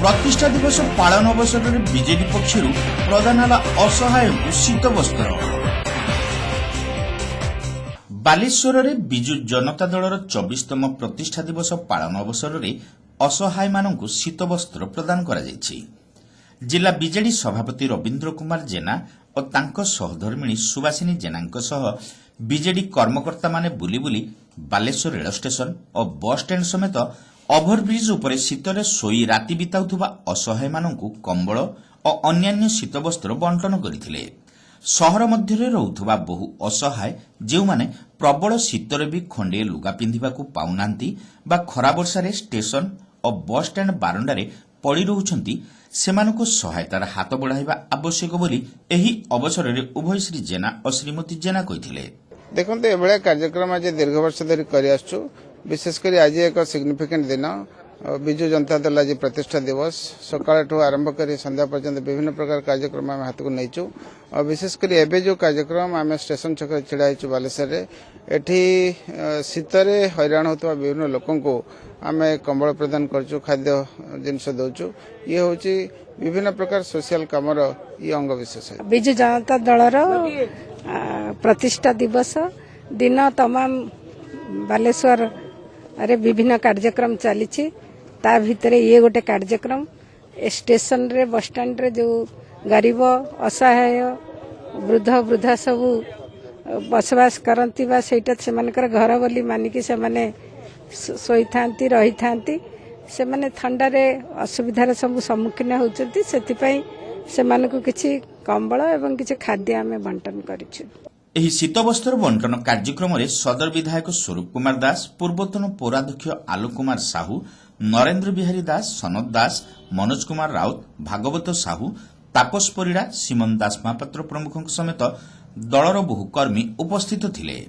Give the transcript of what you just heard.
प्रतिष्ठा दिवस पालन अवसर में बीजेडी पक्षर प्रदान है असहाय शीत वस्त्र। बालेश्वर में विजु जनता दलर 24तम प्रतिष्ठा दिवस पालन अवसर में असहाय मानक शीत वस्त्र प्रदान करा जायछि। जिला बीजेडी सभापति रवींद्र कुमार जेना और तांको सहधर्मिणी सुभाषिनी जेनांक सह बीजेडी कर्मकर्ता माने बुली बुली बालेश्वर रेल स्टेशन और बस स्टैंड समेत ओभरब्रिज उपरे शीतरे सोई राति बिताउथुबा असहाय मानकु कंबल और अन्यान्य शीत वस्त्र बंटन करथिले। सहर मध्यरे रहुथुबा बहु असहाय जेउमाने प्रबल शीतरे भी खंडे लुगा पिंधिबाकु पाउनांती बा खरा वर्षारे स्टेशन और बस स्टैंड बारंडारे पड़ी रहुछंती सेमानकु सहायतार हाथ बढ़ाइबा आवश्यक बोली एही अवसर उभय श्री जेना और श्रीमती जेना कहिथिले। देखते एभलिया कार्यक्रम आज दीर्घ वर्ष धरी कर आसुछु। विशेषकर आज एक सिग्निफिकेंट दिन विजु जनता दल आज प्रतिष्ठा दिवस सकाळ आरंभ कर संध्या पर्यंत विभिन्न प्रकार कार्यक्रम आम हाथ को नहींचु और विशेषकर एवं जो कार्यक्रम आम स्टेशन छक छिड़ा बालेश्वर एठी शीतरे हैरान होता विभिन्न लोकों को आम कंबल प्रदान करछु, खाद्य जिनस दौचु। ये हूँ विभिन्न प्रकार सोशल कामर ये अंग विशेष है। विजु जनता दलर प्रतिष्ठा दिवस दिन तमाम बालेश्वर अरे विभिन्न कार्यक्रम चली ता भितरे ये गोटे कार्यक्रम स्टेशन रे बस स्टैंड रे जो गरीब असहाय वृद्ध वृद्धा सबू बसवास करती बा सेटा सेमानकर घर बोली मानिकी से माने सोई थांती रही थांती से माने ठंडा रे असुविधार सब सम्मुखीन होचंती। सेतिपई सेमानकु किछि कंबल एवं किछि खाद्य आमे बंटन करिछु। एही शीत वस्त्र बंटन कार्यक्रम में सदर विधायक स्वरूप कुमार दास, पूर्वतन पौराध्यक्ष आलोक कुमार साहू, नरेंद्र बिहारी दास, सनत दास, मनोज कुमार राउत, भागवत साहू, तापस परिड़ा, सीमन दास महापात्र प्रमुख समेत दलर बहु कर्मी उपस्थित थिले।